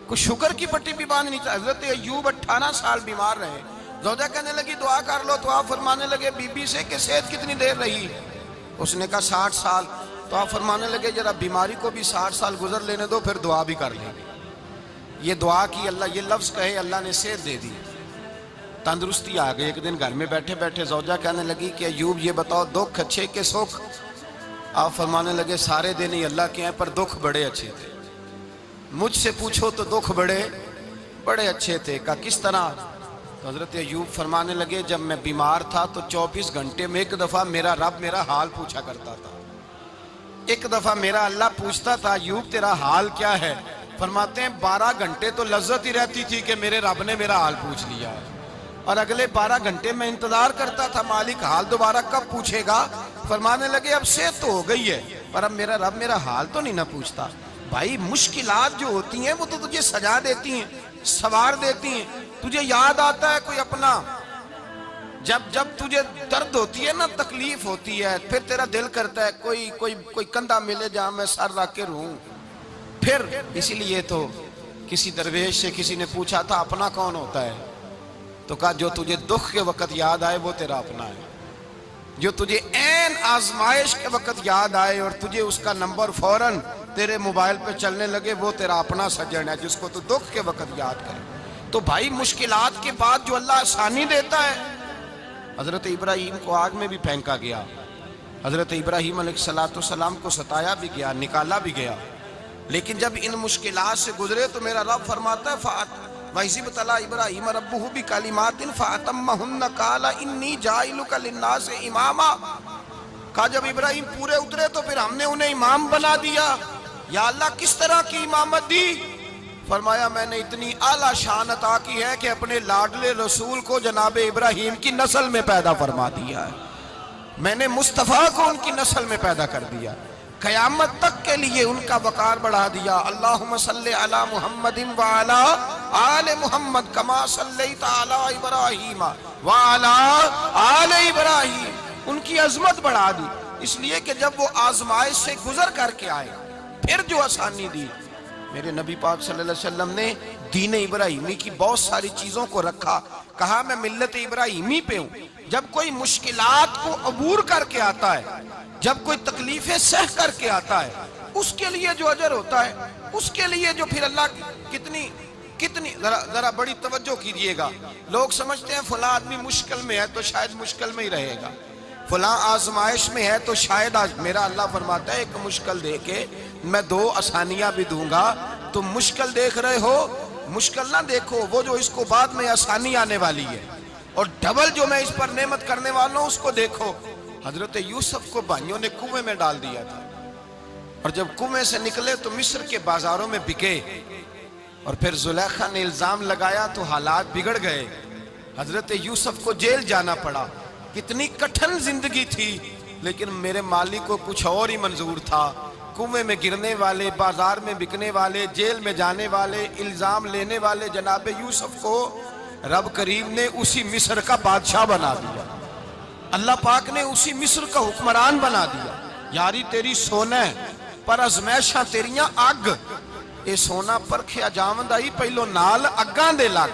کوئی شوگر کی پٹی بھی باندھ نہیں چاہتا. حضرت ایوب 18 سال بیمار رہے. زوجہ کہنے لگی دعا کر لو تو آپ فرمانے لگے بی بی سے کہ صحت کتنی دیر رہی؟ اس نے کہا 60 سال. تو آپ فرمانے لگے ذرا بیماری کو بھی 60 سال گزر لینے دو پھر دعا بھی کر لیں. یہ دعا کی اللہ، یہ لفظ کہے اللہ نے صحت دے دی، تندرستی آ گئی. ایک دن گھر میں بیٹھے بیٹھے زوجہ کہنے لگی کہ ایوب یہ بتاؤ دکھ اچھے کہ سکھ؟ آپ فرمانے لگے سارے دن ہی اللہ کے ہیں پر دکھ بڑے اچھے تھے. مجھ سے پوچھو تو دکھ بڑے اچھے تھے. کہا کس طرح؟ تو حضرت ایوب فرمانے لگے جب میں بیمار تھا تو 24 گھنٹے میں ایک دفعہ میرا رب میرا حال پوچھا کرتا تھا. ایک دفعہ میرا اللہ پوچھتا تھا ایوب تیرا حال کیا ہے؟ فرماتے ہیں 12 گھنٹے تو لذت ہی رہتی تھی کہ میرے رب نے میرا حال پوچھ لیا، اور اگلے 12 گھنٹے میں انتظار کرتا تھا مالک حال دوبارہ کب پوچھے گا. فرمانے لگے اب صحت تو ہو گئی ہے پر اب میرا رب میرا حال تو نہیں نہ پوچھتا. بھائی مشکلات جو ہوتی ہیں وہ تو تجھے سجا دیتی ہیں، سوار دیتی ہیں. تجھے یاد آتا ہے کوئی اپنا، جب تجھے درد ہوتی ہے نا، تکلیف ہوتی ہے، پھر تیرا دل کرتا ہے کوئی کندھا ملے جہاں میں سر رکھ کے رہوں. پھر اسی لیے تو کسی درویش سے کسی نے پوچھا تھا اپنا کون ہوتا ہے؟ تو کہا جو تجھے دکھ کے وقت یاد آئے وہ تیرا اپنا ہے. جو تجھے عین آزمائش کے وقت یاد آئے اور تجھے اس کا نمبر فوراً تیرے موبائل پہ چلنے لگے وہ تیرا اپنا سجن ہے جس کو تو دکھ کے وقت یاد کرے. تو بھائی مشکلات کے بعد جو اللہ آسانی دیتا ہے. حضرت ابراہیم کو آگ میں بھی پھینکا گیا، حضرت ابراہیم علیہ السلام کو ستایا بھی گیا، نکالا بھی گیا، لیکن جب ان مشکلات سے گزرے تو میرا رب فرماتا ہے وَإِذِ ابْتَلَىٰ إِبْرَاهِيمَ رَبُّهُ بِكَلِمَاتٍ فَأَتَمَّهُنَّ قَالَ إِنِّي جَاعِلُكَ لِلنَّاسِ إِمَامًا. کہا جب ابراہیم پورے اترے تو پھر ہم نے انہیں امام بنا دیا. یا اللہ کس طرح کی امامت دی؟ فرمایا میں نے اتنی اعلیٰ شان عطا کی ہے کہ اپنے لاڈلے رسول کو جناب ابراہیم کی نسل میں پیدا فرما دیا ہے. میں نے مصطفیٰ کو ان کی نسل میں پیدا کر دیا، قیامت تک کے لیے ان کا وقار بڑھا دیا. اللہم صلی علی محمد وعلا آل محمد کما صلیت علی ابراہیم وعلا آل ابراہیم. ان کی عظمت بڑھا دی اس لیے کہ جب وہ آزمائش سے گزر کر کے آئے پھر جو آسانی دی. میرے نبی پاک صلی اللہ علیہ وسلم نے دین ابراہیمی کی بہت ساری چیزوں کو رکھا. کہا میں ملت ابراہیمی پہ ہوں. جب کوئی مشکلات کو عبور کر کے آتا ہے، جب کوئی تکلیفیں سہ کر کے آتا ہے، اس کے لیے جو اجر ہوتا ہے، اس کے لیے جو پھر اللہ کتنی ذرا بڑی توجہ کیجئے گا. لوگ سمجھتے ہیں فلاں آدمی مشکل میں ہے تو شاید مشکل میں ہی رہے گا، فلاں آزمائش میں ہے تو شاید میرا اللہ فرماتا ہے ایک مشکل دے کے میں 2 آسانیاں بھی دوں گا. تم مشکل دیکھ رہے ہو، مشکل نہ دیکھو، وہ جو اس کو بعد میں آسانی آنے والی ہے، اور ڈبل جو میں اس پر نعمت کرنے والا ہوں اس کو دیکھو. حضرت یوسف کو بھائیوں نے کنویں میں ڈال دیا تھا، اور جب کنویں سے نکلے تو مصر کے بازاروں میں بکے، اور پھر زلیخا نے الزام لگایا تو حالات بگڑ گئے. حضرت یوسف کو جیل جانا پڑا. کتنی کٹھن زندگی تھی، لیکن میرے مالک کو کچھ اور ہی منظور تھا. کنویں میں گرنے والے، بازار میں بکنے والے، جیل میں جانے والے، الزام لینے والے جناب یوسف کو رب کریم نے اسی مصر کا بادشاہ بنا دیا. اللہ پاک نے اسی مصر کا حکمران بنا دیا. یاری تیری سونا ہے پر ازمیشاں تیریاں اگ. اے سونا پرکھیا جاوند آئی پہلو نال اگاں دے لگ.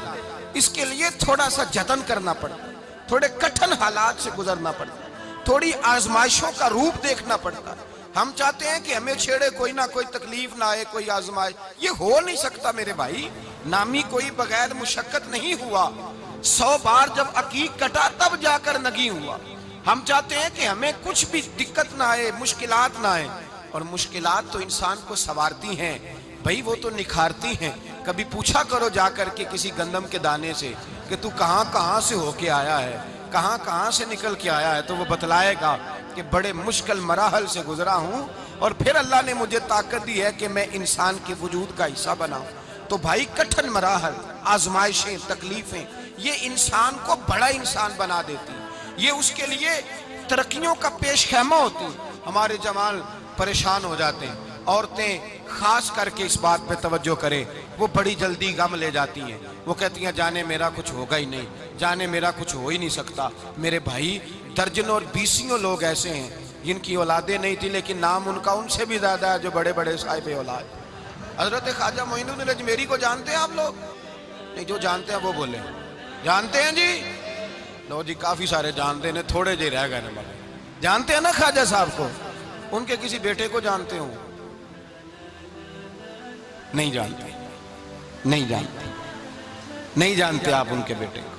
اس کے لیے تھوڑا سا جتن کرنا پڑتا، تھوڑے کٹھن حالات سے گزرنا پڑتا، تھوڑی آزمائشوں کا روپ دیکھنا پڑتا. ہم چاہتے ہیں کہ ہمیں چھیڑے کوئی نہ کوئی تکلیف نہ آئے، کوئی آزمائش. یہ ہو نہیں سکتا میرے بھائی. نامی کوئی بغیر مشقت نہیں ہوا. 100 بار جب عقیق کٹا تب جا کر نگی ہوا. ہم چاہتے ہیں کہ ہمیں کچھ بھی دقت نہ آئے، مشکلات نہ آئے. اور مشکلات تو انسان کو سنوارتی ہیں بھائی، وہ تو نکھارتی ہیں. کبھی پوچھا کرو جا کر کے کسی گندم کے دانے سے کہ تو کہاں سے ہو کے آیا ہے، کہاں سے نکل کے آیا ہے، تو وہ بتلائے گا کہ بڑے مشکل مراحل سے گزرا ہوں اور پھر اللہ نے مجھے طاقت دی ہے کہ میں انسان کے وجود کا حصہ بناؤں. تو بھائی کٹھن مراحل، آزمائشیں، تکلیفیں یہ انسان کو بڑا انسان بنا دیتی، یہ اس کے لیے ترقیوں کا پیش خیمہ ہوتی. ہمارے جوان پریشان ہو جاتے ہیں. عورتیں خاص کر کے اس بات پہ توجہ کریں، وہ بڑی جلدی غم لے جاتی ہیں. وہ کہتی ہیں جانے میرا کچھ ہوگا ہی نہیں، جانے میرا کچھ ہو ہی نہیں سکتا. میرے بھائی درجنوں اور بیسیوں لوگ ایسے ہیں جن کی اولادیں نہیں تھی لیکن نام ان کا ان سے بھی زیادہ ہے جو بڑے بڑے صاحب اولاد. حضرت خواجہ معین الدین اجمیری کو جانتے ہیں آپ لوگ؟ نہیں، جو جانتے ہیں وہ بولیں جانتے ہیں جی؟ لو جی، کافی سارے جانتے ہیں، تھوڑے جی رہ گئے نا بابا۔ جانتے ہیں نا خواجہ صاحب کو؟ ان کے کسی بیٹے کو جانتے ہوں؟ نہیں جانتے، نہیں جانتے، نہیں جانتے آپ ان کے بیٹے کو۔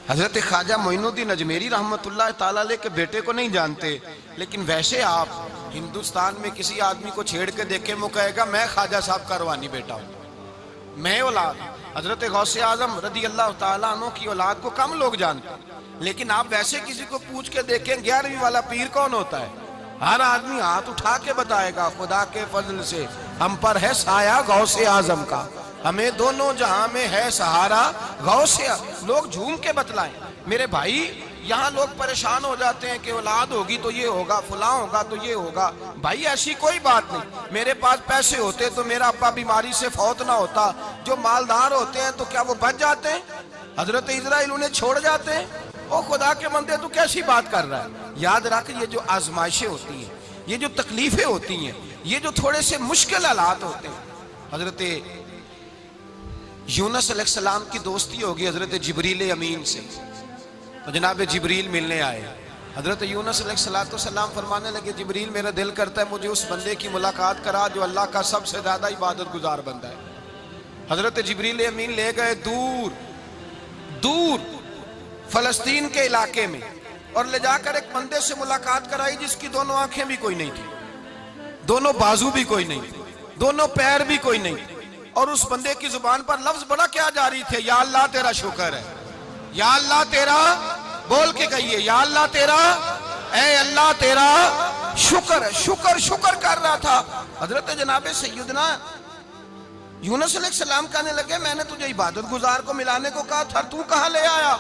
حضرت خواجہ معین الدین اجمیری رحمت اللہ تعالیٰ علیہ کے بیٹے کو نہیں جانتے، لیکن ویسے آپ ہندوستان میں کسی آدمی کو چھیڑ کے دیکھیں، وہ کہے گا میں خواجہ صاحب کا روحانی بیٹا ہوں، میں اولاد۔ حضرت غوث اعظم رضی اللہ تعالیٰ عنہ کی اولاد کو کم لوگ جانتے ہیں، لیکن آپ ویسے کسی کو پوچھ کے دیکھیں 11ویں والا پیر کون ہوتا ہے، ہر آدمی ہاتھ اٹھا کے بتائے گا خدا کے فضل سے ہم پر ہے سایہ غوث اعظم کا، ہمیں دونوں جہاں میں ہے سہارا غوث اعظم۔ لوگ جھوم کے بتلائیں میرے بھائی، یہاں لوگ پریشان ہو جاتے ہیں کہ اولاد ہوگی تو یہ ہوگا، فلاں ہوگا تو یہ ہوگا۔ بھائی ایسی کوئی بات نہیں، میرے پاس پیسے ہوتے تو میرا ابا بیماری سے فوت نہ ہوتا۔ جو مالدار ہوتے ہیں تو کیا وہ بچ جاتے ہیں؟ حضرت اسرائیل انہیں چھوڑ جاتے ہیں؟ او خدا کے بندے تو کیسی بات کر رہا ہے؟ یاد رکھ، یہ جو آزمائشیں ہوتی ہیں، یہ جو تکلیفیں ہوتی ہیں، یہ جو تھوڑے سے مشکل حالات ہوتے ہیں۔ حضرت یونس علیہ السلام کی دوستی ہوگی حضرت جبریل امین سے، تو جناب جبریل ملنے آئے۔ حضرت یونس علیہ السلام فرمانے لگے جبریل میرا دل کرتا ہے مجھے اس بندے کی ملاقات کرا جو اللہ کا سب سے زیادہ عبادت گزار بندہ ہے۔ حضرت جبریل امین لے گئے دور دور فلسطین کے علاقے میں، اور لے جا کر ایک بندے سے ملاقات کرائی جس کی دونوں آنکھیں بھی کوئی نہیں تھی، دونوں بازو بھی کوئی نہیں تھی، دونوں پیر بھی کوئی نہیں تھی، اور اس بندے کی زبان پر لفظ بڑا کیا جاری تھے، یا اللہ تیرا شکر ہے، یا اللہ تیرا، بول کے کہیے یا اللہ تیرا، اے اللہ تیرا شکر ہے۔ شکر شکر کر رہا تھا۔ حضرت جناب سیدنا یونس علیہ السلام کہنے لگے میں نے تجھے عبادت گزار کو ملانے کو کہا تھا، تو کہاں لے آیا؟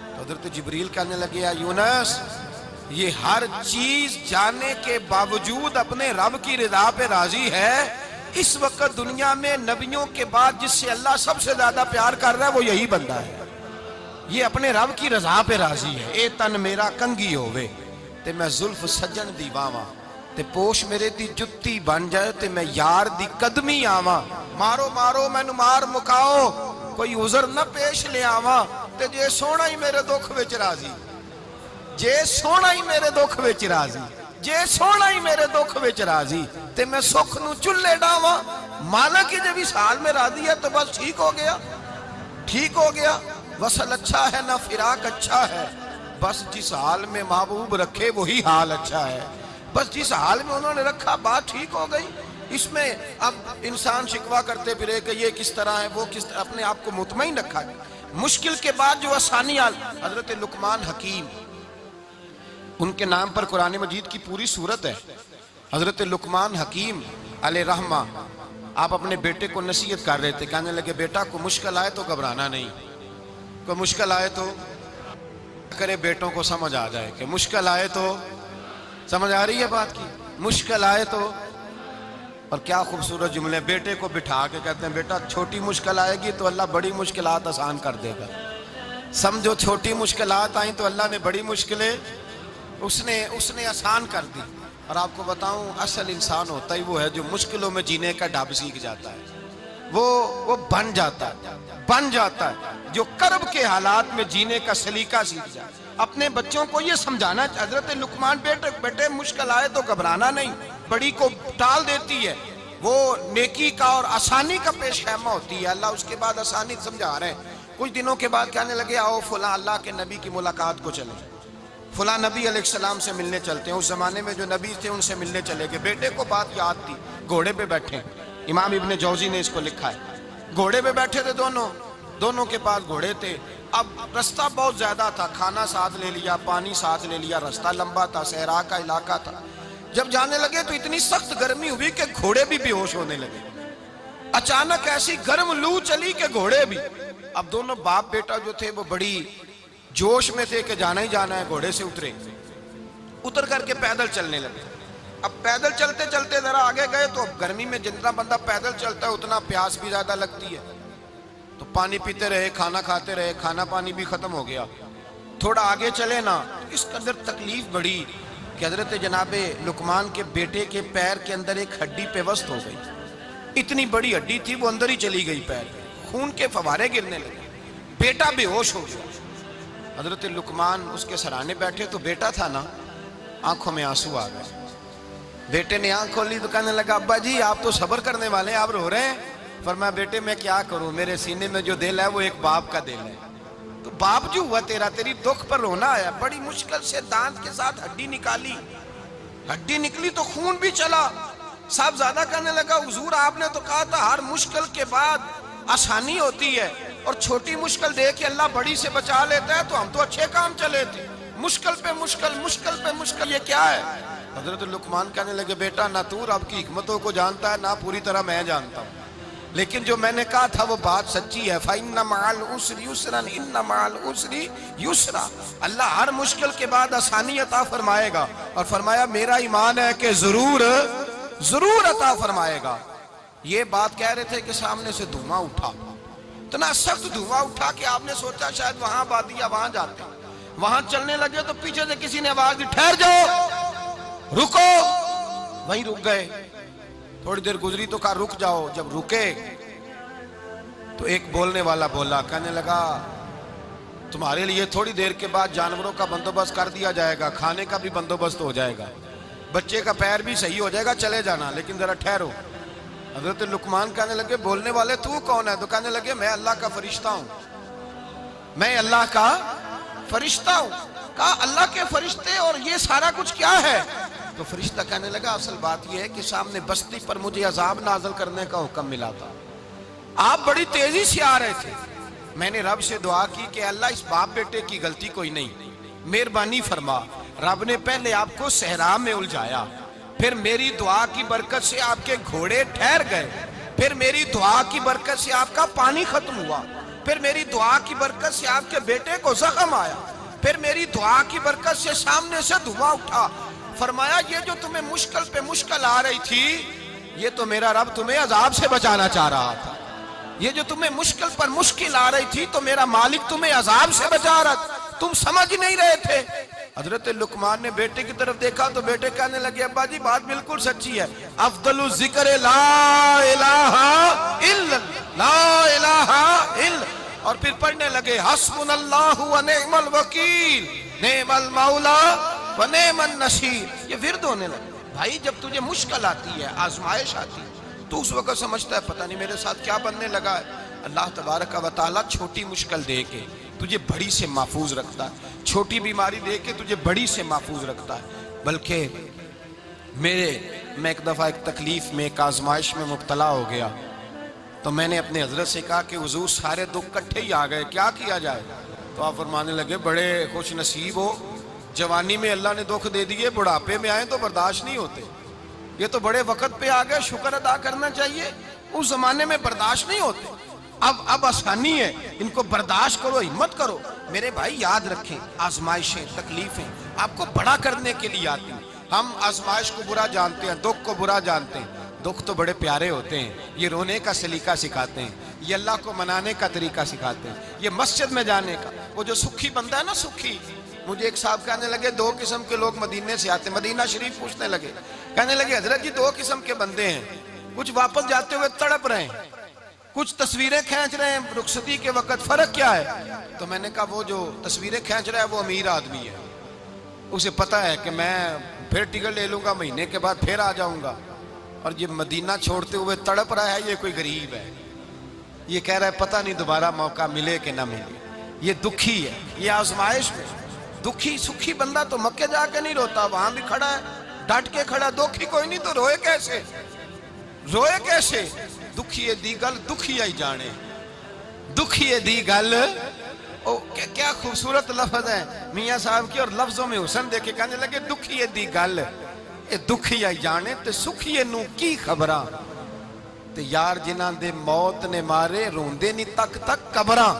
تو حضرت جبریل کہنے لگے یا یونس، یہ ہر چیز جانے کے باوجود اپنے رب کی رضا پہ راضی ہے۔ اس وقت دنیا میں نبیوں کے بعد جس سے اللہ سب سے زیادہ پیار کر رہا ہے وہ یہی بندہ ہے، یہ اپنے رب کی رضا پہ راضی ہے۔ اے تن میرا کنگی ہووے تے میں زلف سجن دی باواں، تے پوش میرے دی جتی بن جائے تے میں یار دی قدمی آواں، مارو مارو مینو مار مکاؤ کوئی عذر نہ پیش لے آواں، تے جے سونا ہی میرے دکھ وچ راضی، جے سونا ہی میرے دکھ وچ راضی، جے سونا ہی میرے دکھ وچ راضی، تے میں سکھ نو چلے ڈاواں۔ مالک ہی جب اس حال میں راضی ہے تو بس ٹھیک ہو گیا، ٹھیک ہو گیا۔ وصل اچھا ہے نہ فراق اچھا ہے، بس جس حال میں محبوب رکھے وہی حال اچھا ہے، بس جس حال میں انہوں نے رکھا بات ٹھیک ہو گئی۔ اس میں اب انسان شکوہ کرتے پھرے کہ یہ کس طرح ہے وہ کس طرح، اپنے آپ کو مطمئن رکھا ہے۔ مشکل کے بعد جو آسانی آل، حضرت لقمان حکیم، ان کے نام پر قرآن مجید کی پوری سورت ہے۔ حضرت لقمان حکیم علیہ رحمہ آپ اپنے بیٹے کو نصیحت کر رہے تھے، کہنے لگے بیٹا کو مشکل آئے تو گھبرانا نہیں، کوئی مشکل آئے تو کرے بیٹوں کو سمجھ آ جائے کہ مشکل آئے تو، سمجھ آ رہی ہے بات کی، مشکل آئے تو۔ اور کیا خوبصورت جملے، بیٹے کو بٹھا کے کہتے ہیں بیٹا چھوٹی مشکل آئے گی تو اللہ بڑی مشکلات آسان کر دے گا، سمجھو چھوٹی مشکلات آئیں تو اللہ نے بڑی مشکلیں اس نے آسان کر دی۔ اور آپ کو بتاؤں اصل انسان ہوتا ہی وہ ہے جو مشکلوں میں جینے کا ڈھب سیکھ جاتا ہے، وہ بن جاتا ہے جو کرب کے حالات میں جینے کا سلیقہ سیکھ جائے۔ اپنے بچوں کو یہ سمجھانا، حضرت لقمان بیٹے مشکل آئے تو گھبرانا نہیں، بڑی کو ٹال دیتی ہے، وہ نیکی کا اور آسانی کا پیش خیمہ ہوتی ہے، اللہ اس کے بعد آسانی سمجھا رہے ہیں۔ کچھ دنوں کے بعد کہنے لگے آؤ فلاں اللہ کے نبی کی ملاقات کو چلیں، فلاں نبی علیہ السلام سے ملنے چلتے ہیں۔ اس زمانے میں جو نبی تھے ان سے ملنے چلے گئے، بیٹے کو بات یاد تھی، گھوڑے پہ بیٹھے، امام ابن جوزی نے اس کو لکھا ہے، گھوڑے پہ بیٹھے تھے دونوں کے پاس گھوڑے تھے۔ اب رستہ بہت زیادہ تھا، کھانا ساتھ لے لیا، پانی ساتھ لے لیا، رستہ لمبا تھا، صحرا کا علاقہ تھا۔ جب جانے لگے تو اتنی سخت گرمی ہوئی کہ گھوڑے بھی بے ہوش ہونے لگے، اچانک ایسی گرم لو چلی کہ گھوڑے بھی۔ اب دونوں باپ بیٹا جو تھے وہ بڑی جوش میں تھے کہ جانا ہی جانا ہے، گھوڑے سے اتر کر کے پیدل چلنے لگے۔ اب پیدل چلتے چلتے ذرا آگے گئے تو اب گرمی میں جتنا بندہ پیدل چلتا ہے اتنا پیاس بھی زیادہ لگتی ہے، تو پانی پیتے رہے، کھانا کھاتے رہے، کھانا پانی بھی ختم ہو گیا۔ تھوڑا آگے چلے نا، اس قدر تکلیف بڑھی کہ حضرت جناب لقمان کے بیٹے کے پیر کے اندر ایک ہڈی پیوست ہو گئی، اتنی بڑی ہڈی تھی وہ اندر ہی چلی گئی پیر، خون کے فوارے گرنے لگے، بیٹا بے ہوش ہو گیا۔ حضرت لقمان اس کے سرانے بیٹھے تو بیٹا تھا نا، آنکھوں میں آنسو آ گئے۔ بیٹے نے آنکھ کھولی تو کہنے لگا ابا جی آپ تو صبر کرنے والے ہیں، آپ رو رہے ہیں۔ فرمایا بیٹے میں کیا کروں، میرے سینے میں جو دل ہے وہ ایک باپ کا دل ہے، تو باپ جو ہوا تیرا، تیری دکھ پر رونا آیا۔ بڑی مشکل سے دانت کے ساتھ ہڈی نکالی، ہڈی نکلی تو خون بھی چلا۔ صاحب زیادہ کہنے لگا حضور آپ نے تو کہا تھا ہر مشکل کے بعد آسانی ہوتی ہے، اور چھوٹی مشکل دے کے اللہ بڑی سے بچا لیتا ہے، تو ہم تو اچھے کام چلے تھے، مشکل پہ مشکل، مشکل پہ مشکل، یہ کیا ہے؟ حضرت لقمان کہنے لگے بیٹا نہ تو رب کی حکمتوں کو جانتا ہے، نہ پوری طرح میں جانتا ہوں، لیکن جو میں نے کہا تھا وہ بات سچی ہے۔ فَإِنَّ مَعَ الْعُسْرِ يُسْرًا إِنَّ مَعَ الْعُسْرِ يُسْرًا، اللہ ہر مشکل کے بعد آسانی عطا فرمائے گا، اور فرمایا میرا ایمان ہے کہ ضرور ضرور عطا فرمائے گا۔ یہ بات کہہ رہے تھے کہ سامنے سے دھواں اٹھا، اتنا سخت دھواں اٹھا کہ آپ نے سوچا شاید وہاں آبادی ہے، وہاں جاتے ہیں۔ وہاں چلنے لگے تو پیچھے سے کسی نے آواز دی ٹھہر جاؤ، رکو، وہیں رک گئے۔ تھوڑی دیر گزری تو کہا رک جاؤ، جب رکے تو ایک بولنے والا بولا، کہنے لگا تمہارے لیے تھوڑی دیر کے بعد جانوروں کا بندوبست کر دیا جائے گا، کھانے کا بھی بندوبست ہو جائے گا، بچے کا پیر بھی صحیح ہو جائے گا، چلے جانا، لیکن ذرا ٹھہرو۔ حضرت لقمان کہنے لگے بولنے والے تو کون ہے؟ تو کہنے لگے میں اللہ کا فرشتہ ہوں، میں اللہ کا فرشتہ ہوں۔ کہا اللہ کے فرشتے اور یہ سارا کچھ کیا ہے؟ تو فرشتہ کہنے لگا اصل بات یہ ہے کہ سامنے بستی پر مجھے عذاب نازل کرنے کا حکم ملا تھا، آپ بڑی تیزی سے آ رہے تھے، میں نے رب سے دعا کی کہ اللہ اس باپ بیٹے کی غلطی کوئی نہیں، مہربانی فرما۔ رب نے پہلے آپ کو صحرا میں الجھایا، پھر میری دعا کی برکت سے آپ کے گھوڑے ٹھہر گئے، پھر میری دعا کی برکت سے آپ کا پانی ختم ہوا، پھر میری دعا کی برکت سے آپ کے بیٹے کو زخم آیا، پھر میری دعا کی برکت سے سامنے سے دھواں اٹھا۔ فرمایا یہ جو تمہیں مشکل پہ مشکل آ رہی تھی، یہ تو میرا رب تمہیں عذاب سے بچانا چاہ رہا تھا، یہ جو تمہیں مشکل پر مشکل آ رہی تھی تو میرا مالک تمہیں عذاب سے بچا رہا تھا، تم سمجھ نہیں رہے تھے۔ حضرت لقمان نے بیٹے کی طرف دیکھا تو بیٹے کہنے لگے ابا جی بات بالکل سچی ہے، افضل الذکر لا الہ الا لا الہ الا، اور پھر پڑھنے لگے حسبنا اللہ و نعم الوکیل نعم المولا و نعم النصیر۔ یہ ورد ہونے لگے۔ بھائی جب تجھے مشکل آتی ہے، آزمائش آتی ہے، تو اس وقت سمجھتا ہے پتہ نہیں میرے ساتھ کیا بننے لگا ہے۔ اللہ تبارک و تعالیٰ چھوٹی مشکل دے کے تجھے بڑی سے محفوظ رکھتا ہے، چھوٹی بیماری دے کے تجھے بڑی سے محفوظ رکھتا ہے۔ بلکہ میں ایک دفعہ ایک تکلیف میں، ایک آزمائش میں مبتلا ہو گیا، تو میں نے اپنے حضرت سے کہا کہ حضور سارے دکھ کٹھے ہی آ گئے، کیا کیا جائے؟ تو آپ فرمانے لگے بڑے خوش نصیب ہو، جوانی میں اللہ نے دکھ دے دیے، بڑھاپے میں آئے تو برداشت نہیں ہوتے، یہ تو بڑے وقت پہ آ گئے، شکر ادا کرنا چاہیے، اس زمانے میں برداشت نہیں ہوتے، اب آسانی ہے، ان کو برداشت کرو، ہمت کرو۔ میرے بھائی یاد رکھیں آزمائشیں، تکلیفیں آپ کو بڑا کرنے کے لیے آتی ہیں۔ ہم آزمائش کو برا جانتے ہیں، دکھ کو برا جانتے ہیں، دکھ تو بڑے پیارے ہوتے ہیں، یہ رونے کا سلیقہ سکھاتے ہیں، یہ اللہ کو منانے کا طریقہ سکھاتے ہیں، یہ مسجد میں جانے کا۔ وہ جو سکھی بندہ ہے نا، سکھی، مجھے ایک صاحب کہنے لگے دو قسم کے لوگ مدینے سے آتے ہیں، مدینہ شریف پوچھنے لگے، کہنے لگے حضرت جی دو قسم کے بندے ہیں، کچھ واپس جاتے ہوئے تڑپ رہے ہیں، کچھ تصویریں کھینچ رہے ہیں رخصتی کے وقت، فرق کیا ہے؟ تو میں نے کہا وہ جو تصویریں کھینچ رہا ہے وہ امیر آدمی ہے، اسے پتہ ہے کہ میں پھر ٹکٹ لے لوں گا، مہینے کے بعد پھر آ جاؤں گا، اور یہ مدینہ چھوڑتے ہوئے تڑپ رہا ہے، یہ کوئی غریب ہے، یہ کہہ رہا ہے پتہ نہیں دوبارہ موقع ملے کہ نہ ملے، یہ دکھی ہے، یہ آزمائش میں دکھی۔ سکھی بندہ تو مکے جا کے نہیں روتا، وہاں بھی کھڑا ہے، ڈٹ کے کھڑا، دکھی کوئی نہیں تو روئے کیسے؟ روئے کیسے؟ دکھیے دی گل دکھی آئی جانے، دکھیے دی گل، کیا خوبصورت لفظ ہے میاں صاحب کی، اور لفظوں میں حسن دیکھے، کہنے لگے دکھیے دی گل اے دکھی آئی جانے، تے سکھیے نو کی خبراں، تے یار جنہاں دے موت نے مارے روندے نہیں تک تک قبراں۔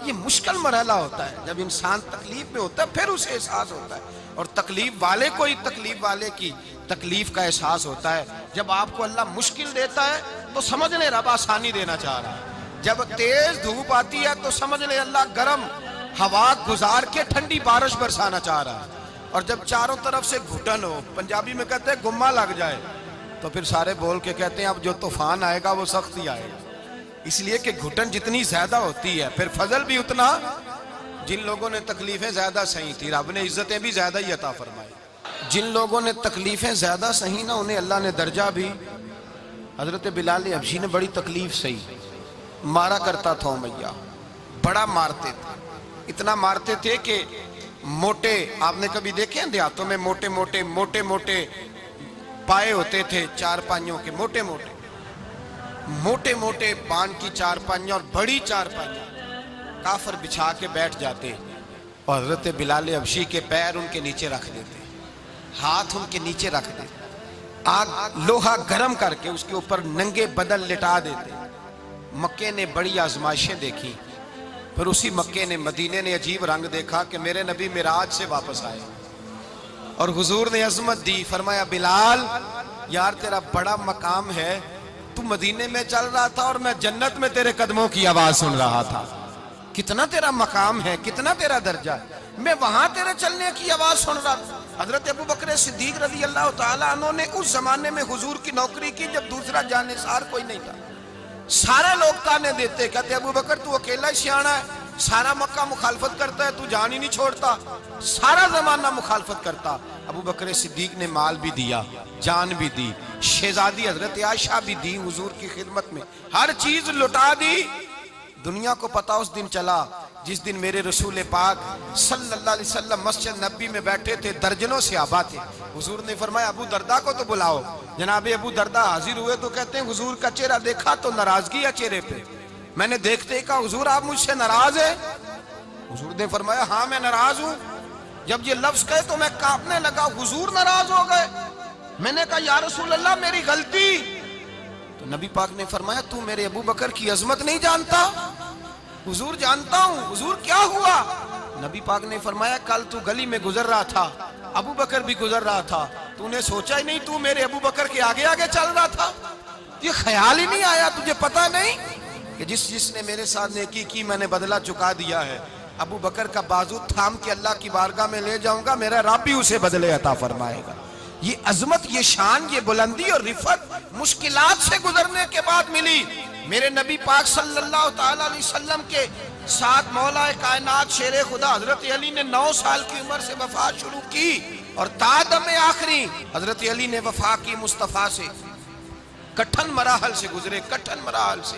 یہ مشکل مرحلہ ہوتا ہے، جب انسان تکلیف میں ہوتا ہے پھر اسے احساس ہوتا ہے، اور تکلیف والے کو ہی تکلیف والے کی تکلیف کا احساس ہوتا ہے۔ جب آپ کو اللہ مشکل دیتا ہے تو سمجھ لیں رب آسانی دینا چاہ رہا ہے، جب تیز دھوپ آتی ہے تو سمجھ لیں اللہ گرم ہوا گزار کے ٹھنڈی بارش برسانا چاہ رہا ہے، اور جب چاروں طرف سے گھٹن ہو، پنجابی میں کہتے ہیں گمہ لگ جائے، تو پھر سارے بول کے کہتے ہیں اب جو طوفان آئے گا وہ سخت ہی آئے گا، اس لیے کہ گھٹن جتنی زیادہ ہوتی ہے پھر فضل بھی اتنا۔ جن لوگوں نے تکلیفیں زیادہ سہی تھی رب نے عزتیں بھی زیادہ ہی عطا فرمائی، جن لوگوں نے تکلیفیں زیادہ سہی نا انہیں اللہ نے درجہ بھی۔ حضرت بلال حبشی نے بڑی تکلیف سہی، مارا کرتا تھا امیہ، بڑا مارتے تھے، اتنا مارتے تھے کہ موٹے، آپ نے کبھی دیکھے ہیں دیہاتوں میں موٹے موٹے پائے ہوتے تھے چار پائیوں کے، موٹے موٹے پان کی چار پائیاں اور بڑی چار پائیاں کافر بچھا کے بیٹھ جاتے اور حضرت بلال حبشی کے پیر ان کے نیچے رکھ دیتے، ہاتھ ان کے نیچے رکھ دیتے، آگ لوہا گرم کر کے اس کے اوپر ننگے بدن لٹا دیتے۔ مکے نے بڑی آزمائشیں دیکھی، پھر اسی مکے نے مدینے نے عجیب رنگ دیکھا کہ میرے نبی معراج سے واپس آئے اور حضور نے عظمت دی، فرمایا بلال یار تیرا بڑا مقام ہے، تو مدینے میں چل رہا تھا اور میں جنت میں تیرے قدموں کی آواز سن رہا تھا، کتنا تیرا مقام ہے، کتنا تیرا درجہ ہے، میں وہاں تیرے چلنے کی آواز سن رہا تھا۔ حضرت ابو بکر صدیق رضی اللہ تعالیٰ عنہ نے اس زمانے میں حضور کی نوکری کی جب دوسرا جانثار کوئی نہیں تھا، سارے لوگ تانے دیتے، کہتے ابو بکر تو اکیلا ہی سیاںا ہے، سارا مکہ مخالفت کرتا ہے، تو جان ہی نہیں چھوڑتا، سارا زمانہ مخالفت کرتا۔ ابو بکر صدیق نے مال بھی دیا، جان بھی دی، شہزادی حضرت عائشہ بھی دی حضور کی خدمت میں، ہر چیز لٹا دی۔ دنیا کو پتا اس دن چلا جس دن میرے رسول پاک صلی اللہ علیہ وسلم مسجد نبی میں بیٹھے تھے، درجنوں صحابہ تھے، حضور نے فرمایا ابو دردہ کو تو بلاؤ۔ جناب ابو دردہ حاضر ہوئے تو کہتے ہیں حضور کا چہرہ دیکھا تو ناراضگی ہے چہرے پہ، میں نے دیکھتے ہی کہا حضور آپ مجھ سے ناراض ہیں؟ حضور نے فرمایا ہاں میں ناراض ہوں۔ جب یہ لفظ کہے تو میں کانپنے لگا، حضور ناراض ہو گئے؟ میں نے کہا یا رسول اللہ میری غلطی۔ تو نبی پاک نے فرمایا تو میرے ابو بکر کی عظمت نہیں جانتا؟ حضور جانتا ہوں۔ حضور کیا ہوا؟ نبی پاک نے فرمایا کل تو گلی میں گزر رہا تھا، ابو بکر بھی گزر رہا تھا، تو نے سوچا ہی نہیں تو میرے ابو بکر کے آگے آگے چل رہا تھا، یہ خیال ہی نہیں آیا، تجھے پتا نہیں کہ جس نے میرے ساتھ نیکی کی میں نے بدلہ چکا دیا ہے، ابو بکر کا بازو تھام کے اللہ کی بارگاہ میں لے جاؤں گا، میرا رب بھی اسے بدلے عطا فرمائے گا۔ یہ عظمت، یہ شان، یہ بلندی اور رفعت مشکلات سے گزرنے کے بعد ملی۔ میرے نبی پاک صلی اللہ تعالیٰ علیہ وسلم کے ساتھ مولا کائنات شیر خدا حضرت علی نے 9 سال کی عمر سے وفات شروع کی اور تا دم آخری حضرت علی نے وفا کی مصطفیٰ سے، کٹھن مراحل سے گزرے، کٹھن مراحل سے۔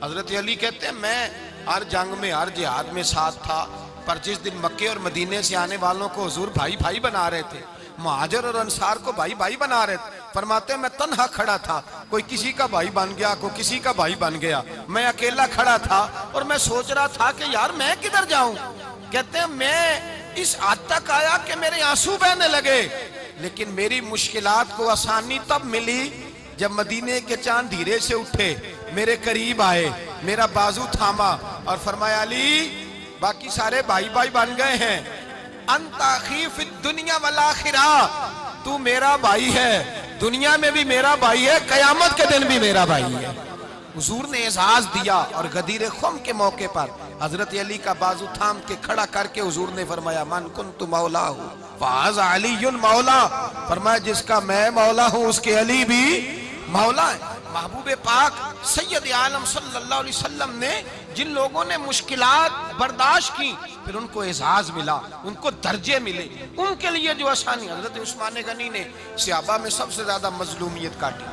حضرت علی کہتے ہیں میں ہر جنگ میں ہر جہاد میں ساتھ تھا، پر جس دن مکے اور مدینے سے آنے والوں کو حضور بھائی بھائی بنا رہے تھے، مہاجر اور انصار کو بھائی بھائی بنا رہے تھے، فرماتے ہیں میں تنہا کھڑا تھا، کوئی کسی کا بھائی بن گیا، کوئی کسی کا بھائی بن گیا، میں اکیلا کھڑا تھا اور میں سوچ رہا تھا کہ یار میں کدھر جاؤں۔ کہتے ہیں میں اس حد تک آیا کہ میرے آنسو بہنے لگے، لیکن میری مشکلات کو آسانی تب ملی جب مدینے کے چاند دھیرے سے اٹھے، میرے قریب آئے، میرا بازو تھاما اور فرمایا علی باقی سارے بھائی بھائی بن گئے ہیں، انت اخی فی الدنیا والآخرہ، تو میرا بھائی ہے، دنیا میں بھی میرا بھائی ہے، قیامت کے دن بھی میرا بھائی ہے۔ حضور نے اعزاز دیا اور غدیر خم کے موقع پر حضرت علی کا بازو تھام کے کھڑا کر کے حضور نے فرمایا من کنت مولا ہوں فہذا علی مولا، فرمایا جس کا میں مولا ہوں اس کے علی بھی مولا ہے۔ محبوب پاک سید عالم صلی اللہ علیہ وسلم نے جن لوگوں نے مشکلات برداشت کی پھر ان کو اعزاز ملا، ان کو درجے ملے، ان کے لیے جو آسانی۔ حضرت عثمان غنی نے صحابہ میں سب سے زیادہ مظلومیت کاٹی،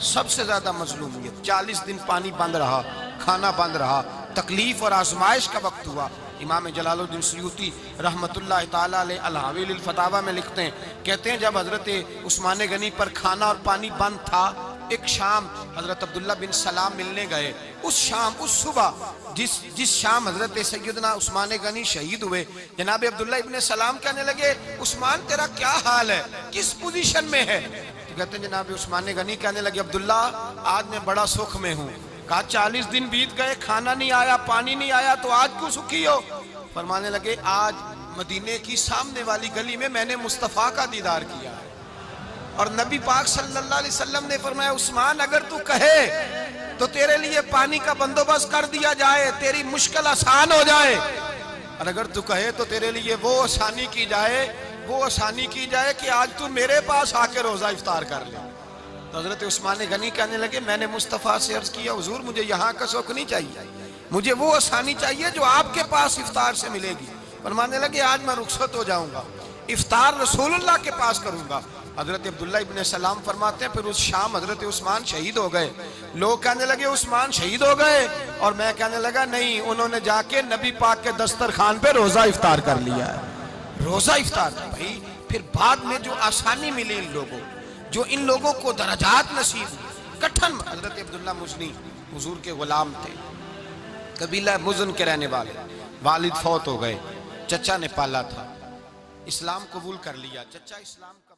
سب سے زیادہ مظلومیت، 40 دن پانی بند رہا، کھانا بند رہا، تکلیف اور آزمائش کا وقت ہوا۔ امام جلال الدین سیوطی رحمت اللہ تعالیٰ علیہ الحاوی للفتاوی میں لکھتے ہیں، کہتے ہیں جب حضرت عثمان غنی پر کھانا اور پانی بند تھا، ایک شام حضرت عبداللہ بن سلام ملنے گئے، اس شام، اس صبح جس شام حضرت سیدنا عثمان غنی شہید ہوئے، جناب عبداللہ ابن سلام کہنے لگے عثمان تیرا کیا حال ہے، کس پوزیشن میں ہے؟ تو کہتے ہیں جناب عثمان غنی کہنے لگے عبداللہ آج میں بڑا سکھ میں ہوں۔ کہا 40 دن بیت گئے، کھانا نہیں آیا، پانی نہیں آیا، تو آج کیوں سکھی ہو؟ فرمانے لگے آج مدینے کی سامنے والی گلی میں نے مصطفیٰ کا دیدار کیا ہے، اور نبی پاک صلی اللہ علیہ وسلم نے فرمایا عثمان اگر تو کہے تو تیرے لیے پانی کا بندوبست کر دیا جائے، تیری مشکل آسان ہو جائے، اور اگر تو کہے تو تیرے لیے وہ آسانی کی جائے کہ آج تو میرے پاس آ کے روزہ افطار کر لے۔ تو حضرت عثمان غنی کہنے لگے میں نے مصطفیٰ سے عرض کیا حضور مجھے یہاں کا سوق نہیں چاہیے، مجھے وہ آسانی چاہیے جو آپ کے پاس افطار سے ملے گی۔ فرمانے لگے آج میں رخصت ہو جاؤں گا، افطار رسول اللہ کے پاس کروں گا۔ حضرت عبداللہ ابن سلام فرماتے ہیں پھر اس شام حضرت عثمان شہید ہو گئے۔ لوگ کہنے لگے عثمان شہید ہو گئے، اور میں کہنے لگا نہیں، انہوں نے جا کے نبی پاک کے دسترخوان پہ روزہ افطار کر لیا ہے۔ روزہ افطار بھائی، پھر بعد میں جو آسانی ملی ان لوگوں، جو ان لوگوں کو درجات نصیب ہوئی، کٹھن۔ حضرت عبداللہ مزنی حضور کے غلام تھے، قبیلہ مزن کے رہنے والے، والد فوت ہو گئے، چچا نے پالا تھا، اسلام قبول کر لیا، چچا اسلام کا